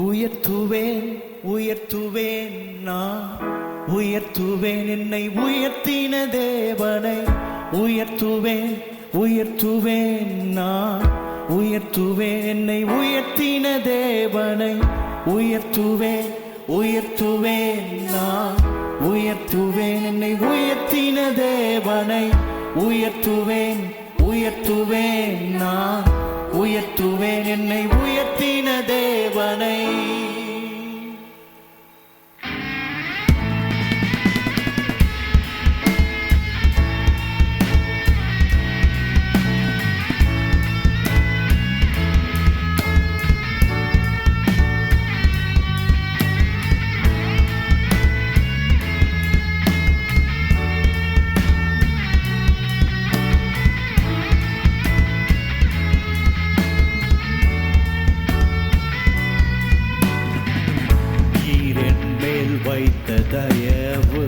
உயர்த்துவேன் உயர்த்துவேன் நான் உயர்த்துவேன் என்னை உயர்த்தின தேவனை உயர்த்துவேன் உயர்த்துவேன் நான் உயர்த்துவேன் என்னை உயர்த்தின தேவனை உயர்த்துவேன் உயர்த்துவேன் நான் உயர்த்துவேன் என்னை உயர்த்தின தேவனை உயர்த்துவேன் உயர்த்துவேன் நான் உயர்த்துவேன் என்னை உயர்த்தின தேவனை. வைத்த தயவு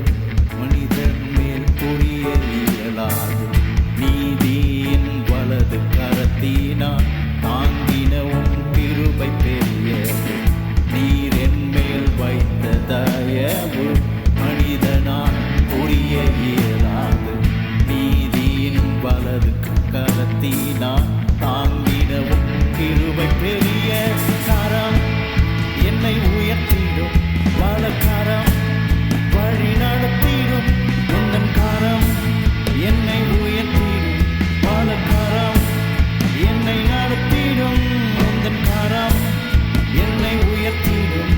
மனிதன் மேல் புரிய இயலாது. நீதியின் வலது கரத்தினால் தாங்கினவும் கிருபை பெரியது. நீர் என் மேல் வைத்த தயவு மனிதனால் புரிய இயலாது. நீதியின் வலது கரத்தினால் தாங்கினவும் கிருபை பெரிய கரம் என்னை உயர்த்திடும். வலக்கரம் வழி நடத்திடும். உந்தன் கரம் என்னை உயர்த்திடும். வலக்கரம் என்னை நடத்திடும். உந்தன் கரம் என்னை உயர்த்திடும்.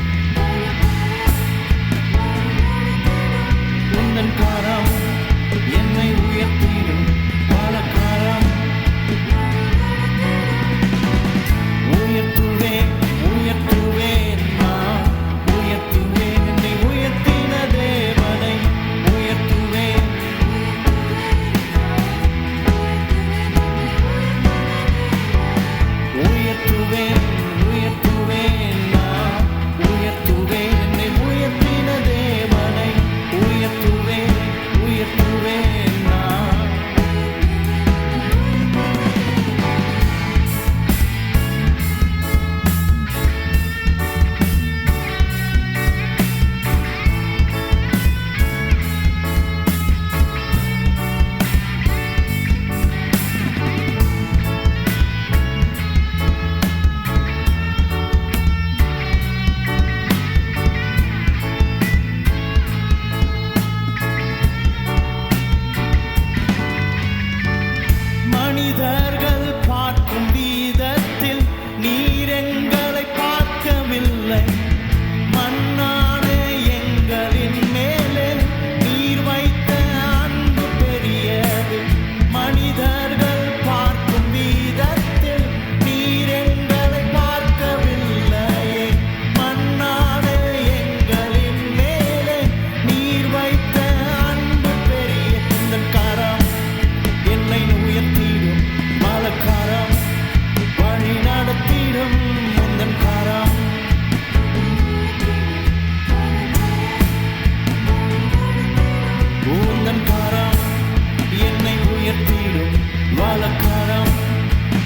உந்தன் கரம் என்னை உயர்த்திடும். வலக்கரம் உயர்த்துவேன் உயர்த்துவேன் நான் உயர்த்துவேன் என்னை உயர்த்தின தேவனை உயர்த்துவேன். உயர்த்துவேன் உயர்த்துவேன் நான் உயர்த்துவேன் என்னை உயர்த்தின தேவனை உயர்த்துவேன் உயர்த்துவேன் நான். மனிதர்கள் பார்க்கும் விதத்தில் நீர் எங்களை பார்க்கவில்லை. மண்ணான எங்களின் மேலே நீர் வைத்த அன்பு பெரியது. மனிதர்கள் பார்க்கும் விதத்தில் நீர் எங்களை பார்க்கவில்லையே. மண்ணான எங்களின் மேலே நீர் வைத்த அன்பு பெரிய. இந்த கரம் என்னை உயர்த்திடும். வலக்கரம் வழி நடத்திடும். உந்தன் கரம் உந்தன் கரம் என்னை உயர்த்திடும். வலக்கரம்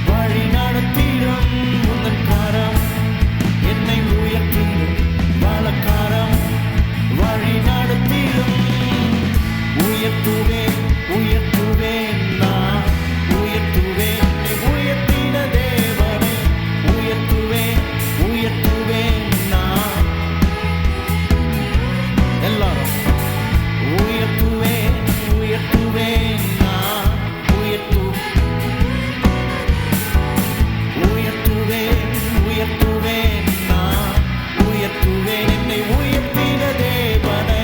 வழி நடத்திடும். உந்தன் கரம் என்னை உயர்த்திடும். வலக்கரம் வழி நடத்திடும். உயர்த்துவேன் உயர்த்துவேன் நான் உயர்த்துவேன் என்னை உயர்த்தின தேவனை உயர்த்துவேன் உயர்த்துவேன் நான். எல்லாரும் உயர்த்துவேன் உயர்த்துவேன் நான் உயர்த்துவேன் உயர்த்துவேன் நான் உயர்த்துவேன் என்னை உயர்த்தின தேவனை.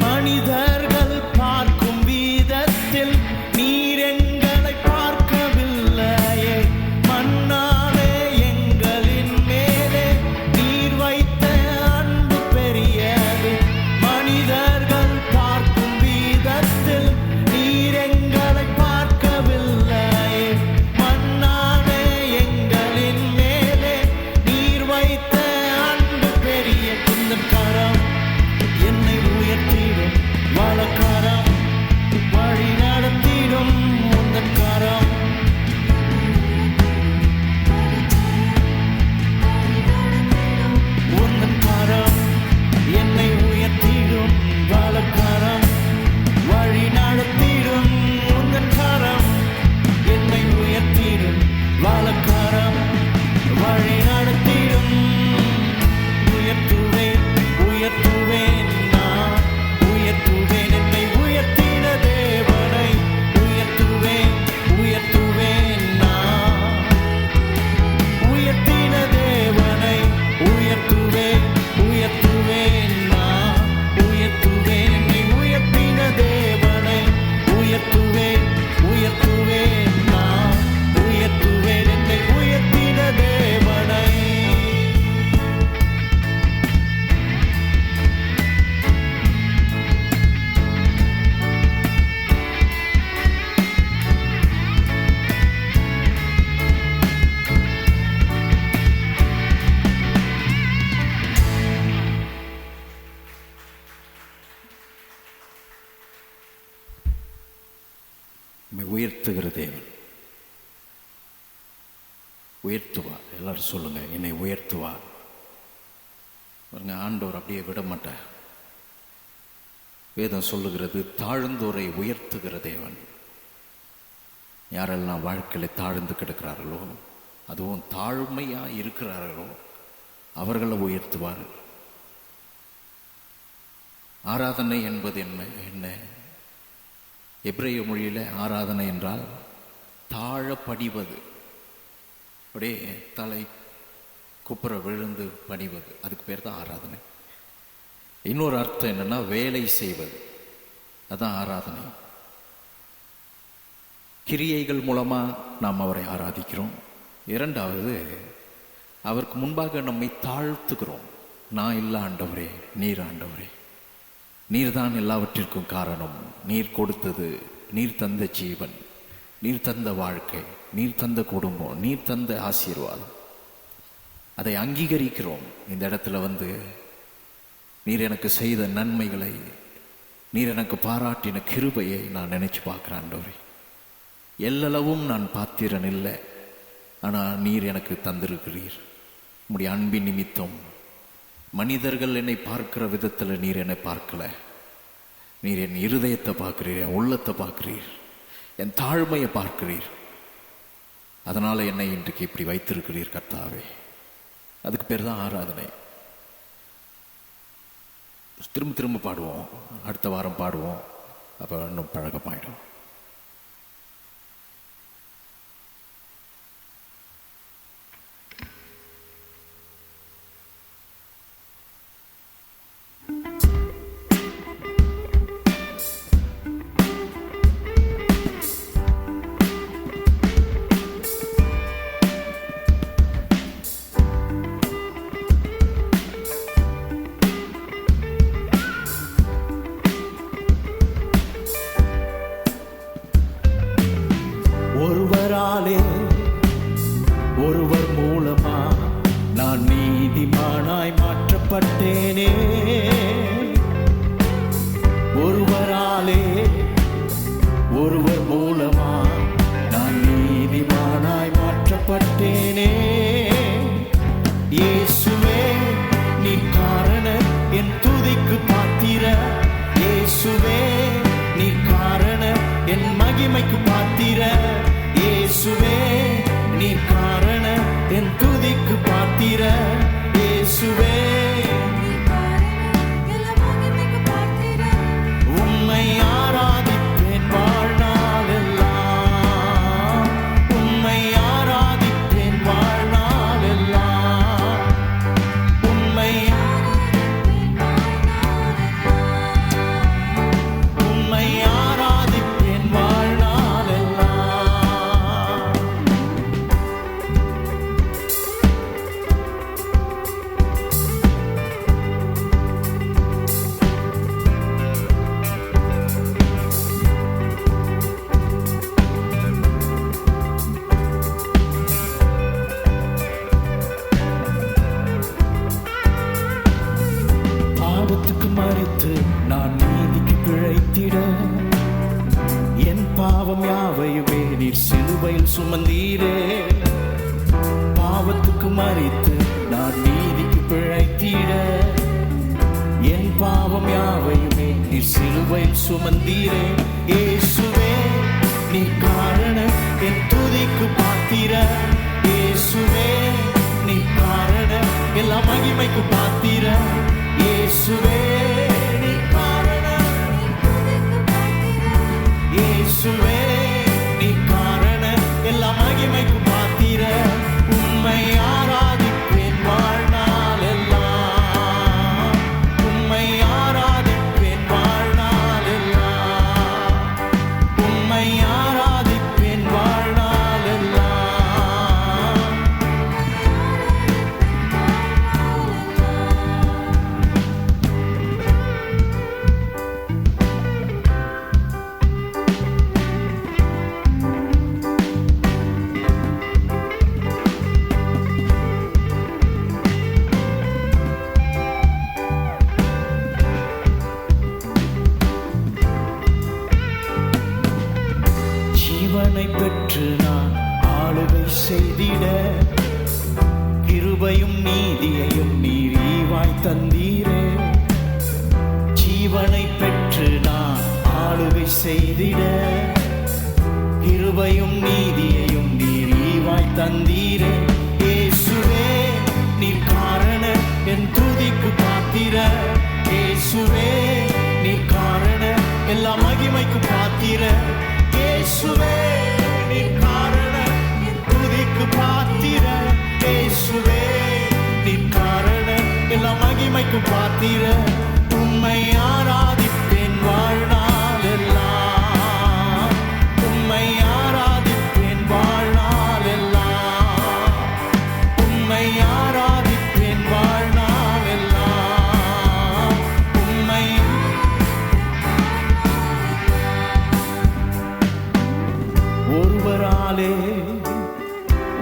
மனிதர்கள் பார்க்கும் விதத்தில் நீர் எங்களை பார்க்கவில்லையே. மண்ணாலே எங்களின் மேல் உயர்த்துகிற தேவன். உயர்த்துவார். எல்லாரும் சொல்லுங்க, என்னை உயர்த்துவார். பாருங்க, ஆண்டவர் அப்படியே விட மாட்டார். வேதம் சொல்லுகிறது, தாழ்ந்தோரை உயர்த்துகிற தேவன். யாரெல்லாம் வாழ்க்கையில தாழ்ந்து கிடக்கிறார்களோ, அதுவும் தாழ்மையா இருக்கிறார்களோ, அவர்களை உயர்த்துவார். ஆராதனை என்பது என்ன? எபிரேய மொழியில ஆராதனை என்றால் தாழ பணிவது, அப்படியே தலை குப்புற விழுந்து பணிவது, அதுக்கு பேர் தான் ஆராதனை. இன்னொரு அர்த்தம் என்னன்னா, வேலை செய்வது, அதான் ஆராதனை. கிரியைகள் மூலமா நாம் அவரை ஆராதிக்கிறோம். இரண்டாவது, அவருக்கு முன்பாக நம்மை தாழ்த்துகிறோம். நான் இல்ல ஆண்டவரே, நீர் ஆண்டவரே, நீர் தான் எல்லாவற்றிற்கும் காரணம். நீர் கொடுத்தது, நீர் தந்த ஜீவன், நீர் தந்த வாழ்க்கை, நீர் தந்த குடும்பம், நீர் தந்த ஆசீர்வாதம், அதை அங்கீகரிக்கிறோம். இந்த இடத்துல வந்து நீர் எனக்கு செய்த நன்மைகளை, நீர் எனக்கு பாராட்டின கிருபையை நான் நினைச்சு பார்க்கிறேன். ஆண்டவரே, எல்லளவும் நான் பாத்திரன் இல்லை, ஆனால் நீர் எனக்கு தந்திருக்கிறீர். உம்முடைய அன்பின் நிமித்தம் மனிதர்கள் என்னை பார்க்கிற விதத்தில் நீர் என்னை பார்க்கல. நீர் என் இருதயத்தை பார்க்கிறீர், என் உள்ளத்தை பார்க்கிறீர், என் தாழ்மையை பார்க்கிறீர். அதனால என்னை இன்றைக்கு இப்படி வைத்திருக்கிறீர் கர்த்தாவே. அதுக்கு பேர் தான் ஆராதனை. திரும்ப திரும்ப பாடுவோம், அடுத்த வாரம் பாடுவோம், அப்போ இன்னும் பழக்கமாயிடும். ஒருவர் மூலமா நான் நீதிமானாய் மாற்றப்பட்டேனே. ஒருவராலே, ஒருவர் மூலமா நான் நீதிமானாய் மாற்றப்பட்டேனே. இயேசுவே நீ காரண என் துதிக்கு பாத்திர. இயேசுவே நீ காரண என் மகிமைக்கு பாத்திர. இயேசுவே நீ காரண என் துதிக்கு பாத்திர. இயேசுவே உம்மை ஆராதிப்பேன் வாழ்நாளெல்லாம். உம்மை ஆராதிப்பேன் வாழ்நாளெல்லாம். உம்மை உம்மை ஆராதிப்பேன் வாழ்நாளெல்லாம். பாவத்துக்கு மறித்து நான் நீதிக்கு பிழைத்திட, என் பாவம் யாவையுமே நீர் சிலுவையில் சுமந்தீரே. பாவத்துக்கு மறித்து நான் நீதிக்கு பிழைத்திட, என் பாவம் யாவையுமே நீர் சிலுவையில் சுமந்தீரே. இயேசுவே நீ காரண என் துதிக்கு பாத்திர. இயேசுவே நீ காரண எல்லா மகிமைக்கு பாத்திர. இயேசுவே நீ காரண. இயேசுவே நீ காரண எல்லா மகிமைக்கு பாத்திர. உம்மை ஆராதிப்பேன் வாழ்நாளெல்லாம். உம்மை ஆராதிப்பேன் வாழ்நாளெல்லாம். உம்மை ஆராதிப்பேன் வாழ்நாளெல்லாம். தந்தீரே. ஜீவனை பெற்று நான் ஆளுகை செய்திட கிருபையும் நீதியையும் நீர் ஈவாய் தந்தீரே. இயேசுவே நீர் காரண என் துதிக்கு பாத்திர. இயேசுவே நீர் காரண எல்லா மகிமைக்கு பாத்திர. இயேசுவே நீர் காரண என் துதிக்கு பாத்திர. இயேசுவே நீர் காரண எல்லா மகிமைக்கு பாத்திர. உம்மை ஆராதிப்பேன் வாழ்நாள் எல்லாம். உம்மை ஆராதிப்பேன் வாழ்நாள் எல்லாம். உம்மை ஆராதிப்பேன் வாழ்நாள் எல்லாம். உம்மை ஒருவராலே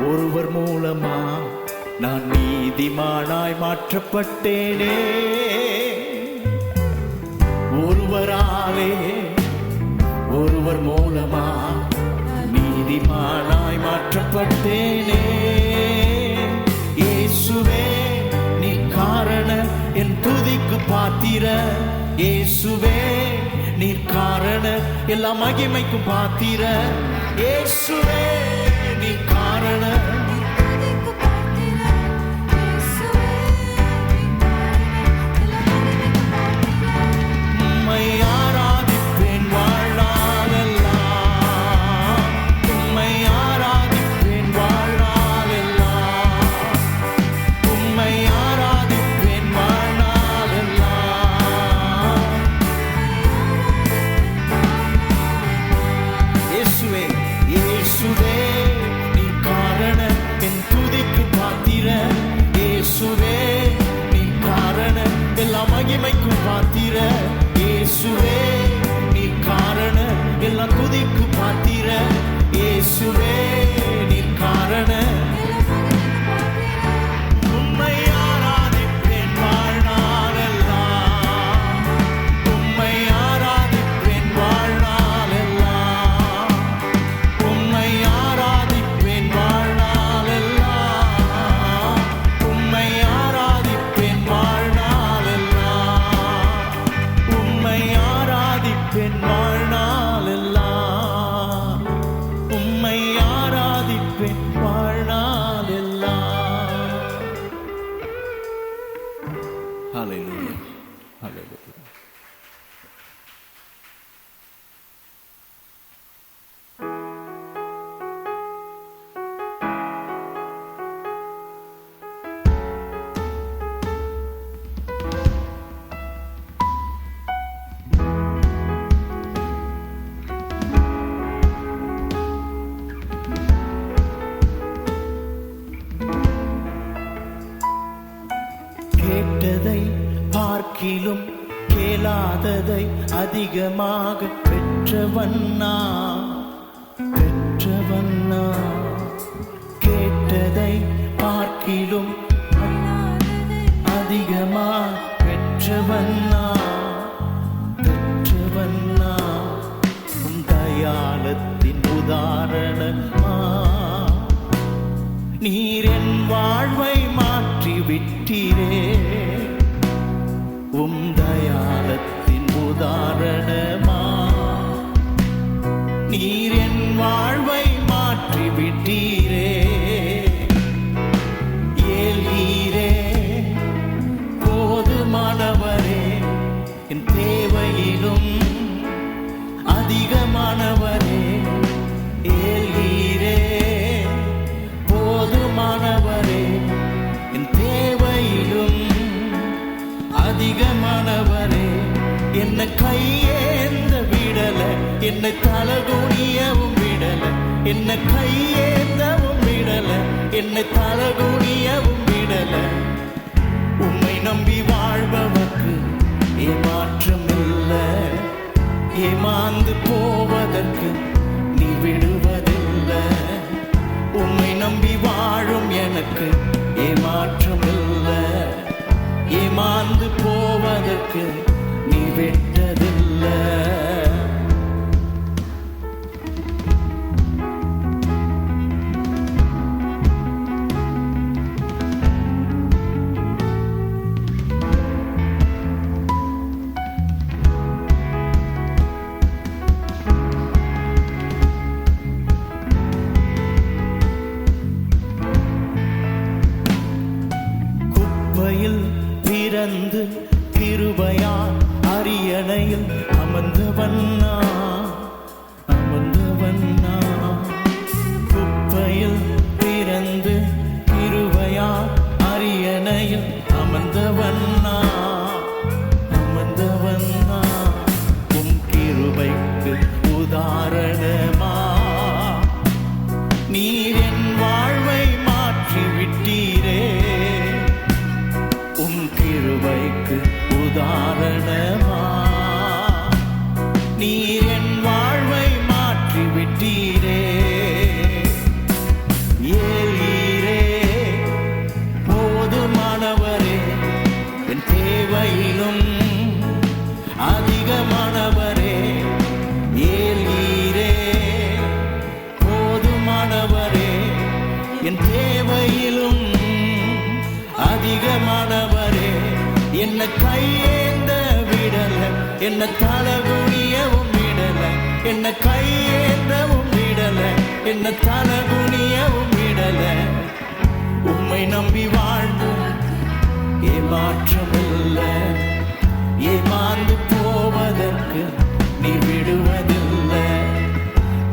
ஒருவர் மூலமா நான் நீதிமானாய் மாற்றப்பட்டேனே. ஒருவராலே ஒருவர் மூலமா நீதிமானாய் மாற்றப்பட்டேனே. இயேசுவே நீ காரண என் துதிக்கு பாத்திர. இயேசுவே நீர் காரண எல்லா மகிமைக்கு பாத்திர. இயேசுவே நீ காரண உம்மை ஆராதிப்பேன் வாழ்நாள் எல்லாம். உம்மை ஆராதிப்பேன் வாழ்நாள் எல்லாம். உம்மை ஆராதிப்பேன் வாழ்நாள் எல்லாம். இயேசுவே இயேசுவே நீ காரண என் துதிக்கு பாத்திர. இயேசுவே நீ காரண எல்லா மகிமைக்கும் பாத்திர. இயேசுவே நீ காரண எல்லா துதிக்கு பாத்திர. இயேசுவே நீ காரண உம்மை ஆராதிப்பேன் வாழ்நாள் எல்லாம். உம்மை ஆராதிப்பேன் வாழ்நாள் எல்லாம். உம்மை ஆராதிப்பேன் வாழ்நாள் எல்லாம். உம்மை ஆராதிப்பேன் வாழ்நாள் எல்லாம். உம்மை ஆராதிப்பேன் வாழ்நாள் எல்லாம். உம்மை ஆராதிப்பேன் வாழ்நாள் எல்லாம். Hallelujah. Hallelujah. கேட்டதை பார்க்கிலும் கேளாததை அதிகமாக பெற்றவன்னா பெற்றவன்னா. கேட்டதை பார்க்கிலும் அதிகமாக பெற்றவன்னா பெற்றவன்னா. உம் தயாளத்தின் உதாரணமா நீர் என் வாழ்வை மாற்றி விட்டீரே. உம் தயாளத்தின் உதாரணமா நீர் என் வாழ்வை மாற்றி விட்டீரே. ஏல்கீரே போதுமானவரே என் தேவையிலும் அதிகமானவரே. ஏல்கீரே போதுமானவரே என் தேவையிலும் அதிகமானவரே. என்னை கையேந்த விடல, என்னை தலகுனியவும் விடல. என்னை கையேந்தவும் விடல, என்னை தலகுனியவும் விடல. உம்மை நம்பி வாழ்பவர்க்கு ஏமாற்றம் இல்லை. ஏமாந்து போவதற்கு நீ விடுவதில்லை. உம்மை நம்பி வாழும் எனக்கு ஏமாற்றம் இல்லை. ஏமாந்து போவதற்கு நீ விட்டதில்லை. குப்பையில் அமர்ந்தவண்ணா அமர்ந்தவண்ணா குப்பையில் பிறந்து கிருபையா அரியணையில் அமர்ந்தவண்ணா அமர்ந்தவண்ணா உம் கிருபைக்கு உதாரணமா நீர் என் வாழ்வை மாற்றி விட்டீரே உம் கிருபைக்கு உதாரணமா நீர் என் வாழ்வை மாற்றி விட்டீரே ஏலீரே போதுமானவரே என் தேவையிலும் அதிகமானவரே ஏலீரே போதுமானவரே என் தேவையிலும் அதிகமானவரே என்ன கையேந்த விடல என்ன தலகுனியவும் விடல என்ன கையேந்தவும் விடல என்ன தலகுனியவும் விடல உம்மை நம்பி வாழ்ந்து ஏமாற்றமில்ல ஏமாந்து போவதற்கு நீ விடுவதில்லை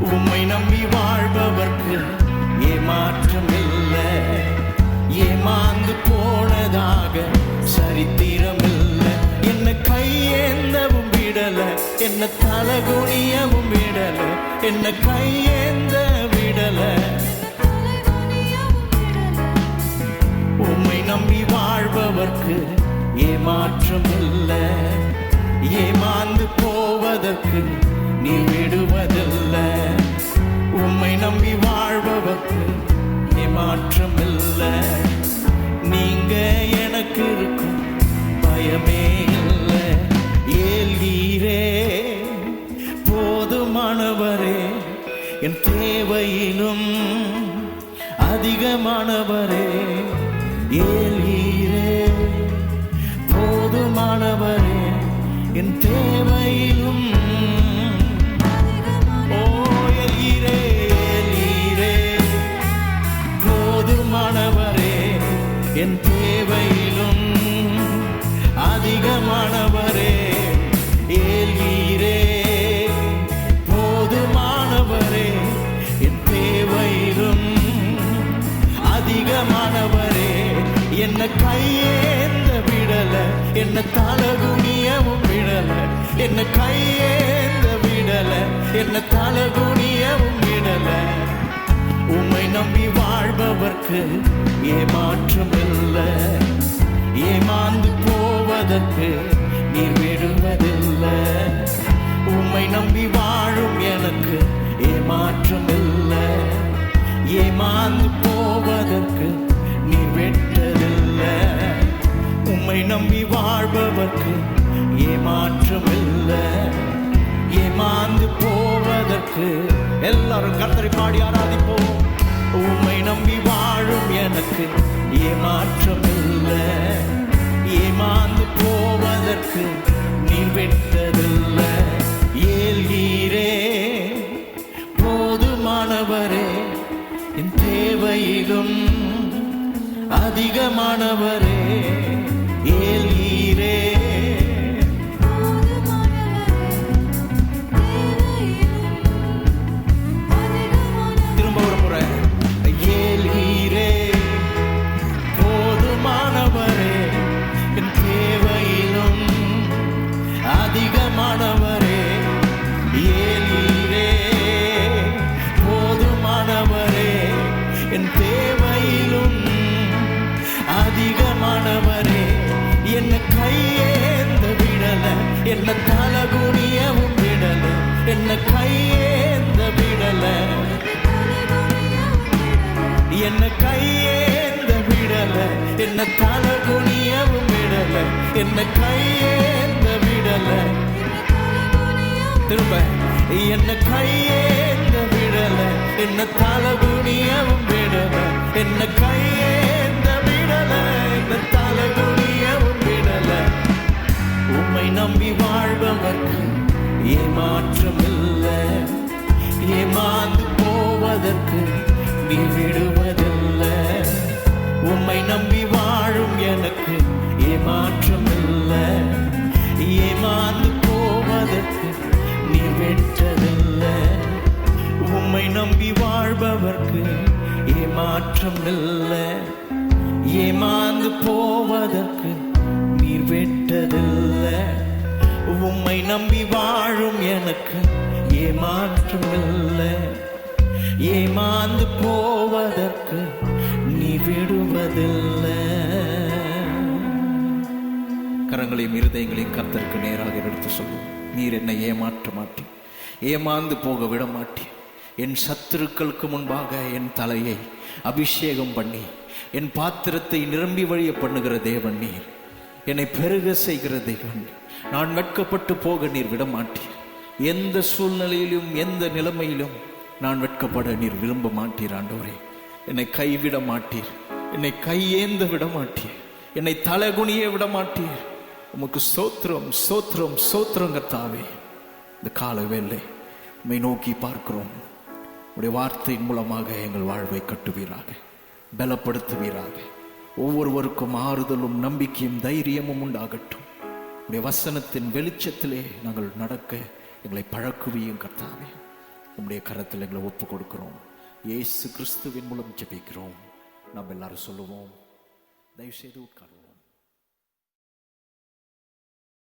உம்மை நம்பி வாழ்பவர்க்கு ஏமாற்றமில்லை ஏமாந்து போனதாக சரித்திரமில்லை என்ன கையேந்தவும் விடல என்ன தலகுனியவும் விடல என்ன கையேந்த விடல உம்மை நம்பி வாழ்பவர்க்கு ஏமாற்றமில்லை ஏமாந்து போவதற்கு நீ விடுவதில்லை உம்மை நம்பி வாழ்பவர்க்கு ஏமாற்றமில்லை நீங்க எனக்கு இருக்கும் பயமே இல்லை ஏல்கீரே போதுமானவரே என் தேவையிலும் அதிகமானவரே ஏல்கீரே போதுமானவரே என் தேவையிலும் ஓ ஏல்கீரே ஏல்கீரே போதுமானவரே என் தேவையிலும் அதிகமானவரே ஏல்கீரே போதுமானவரே என் தேவையிலும் அதிகமானவரே என்ன கையேந்த விடல என்ன தலகுனியவும் விடல என்ன கையேந்த விடல என்ன தலகுனியவும் விடல உம்மை நம்பி வாழ்பவர்க்கு ஏமாற்றமில்லை ஏமாந்து போவதற்கு நீர் விடுவதில்லை உம்மை நம்பி வாழும் எனக்கு ஏமாற்றமில்லை ஏமாந்து போவதற்கு நீர் வெட்டதில்லை உம்மை நம்பி வாழ்பவர்க்கு ஏமாற்றமில்லை ஏமாந்து போவதற்கு எல்லாரும் கர்த்தரை பாடி ஆராதிப்போம் உம்மை நம்பி வாழும் எனக்கு ஏமாற்றமில்லை ஏமாந்து போவதற்கு நீர் வெட்டதில்லை ஏல்கீரே போதுமானவரே என் தேவையிலும் அதிகமானவரே ஏல்கீரே அதிகமானவரே ஏலீரே போதுமானவரே என் தேவையிலும் அதிகமானவரே என்ன கையேந்த விடல என்ன தலகுனியவும் விடல என்ன கையேந்த விடல என்ன கையேந்த விடல என்ன தலகுனியவும் விடல என்ன கையேந்த விடல திரும்ப என்ன கையேந்த விடல என்ன தலகுனியவும் விடல என்ன கையேந்த விடல என்ன தலகுனியவும் விடல உம்மை நம்பி வாழ்பவர்க்கு ஏமாற்றமில்லை ஏமாந்து போவதற்கு நீ விடுவதில்லை உம்மை நம்பி வாழும் எனக்கு ஏமாற்றமில்லை ஏமாந்து போவதற்கு ஏமாற்றம் இல்லை. ஏமாந்து போவதற்கு நீர் வெட்டதில்லை. உம்மை நம்பி வாழும் எனக்கு ஏமாற்றம் இல்லை. ஏமாந்து போவதற்கு நீ விடுவதில்லை. கரங்களையும் இருதயங்களையும் கர்த்தருக்கு நேராக எடுத்து சொல்லுவோம். நீர் என்னை ஏமாற்ற மாட்டீர், ஏமாந்து போக விட மாட்டீர். என் சத்துருக்களுக்கு முன்பாக என் தலையை அபிஷேகம் பண்ணி என் பாத்திரத்தை நிரம்பி வழிய பண்ணுகிற தேவன் நீர். என்னை பெருக செய்கிற தேவன். நான் வெட்கப்பட்டு போக நீர் விட மாட்டீர். எந்த சூழ்நிலையிலும் எந்த நிலைமையிலும் நான் வெட்கப்பட நீர் விரும்ப மாட்டீர் ஆண்டவரே. என்னை கைவிட மாட்டீர், என்னை கையேந்த விட மாட்டீர், என்னை தலைகுனிய விட மாட்டீர். உமக்கு ஸ்தோத்திரம், ஸ்தோத்திரம், ஸ்தோத்திரம் கர்த்தாவே. இந்த கால வேளை உம்மை நோக்கி பார்க்கிறோம். உடைய வார்த்தையின் மூலமாக எங்கள் வாழ்வை கட்டுவீராக, பலப்படுத்துவீராக. ஒவ்வொருவருக்கும் ஆறுதலும் நம்பிக்கையும் தைரியமும் உண்டாகட்டும். உடைய வசனத்தின் வெளிச்சத்திலே நாங்கள் நடக்க எங்களை பழக்குவியும் கர்த்தாவே. உம்முடைய கரத்தில் எங்களை ஒப்பு கொடுக்கிறோம். இயேசு கிறிஸ்துவின் மூலம் ஜெபிக்கிறோம். நாம் எல்லாரும் சொல்லுவோம். தயவு செய்து உட்காருவோம்.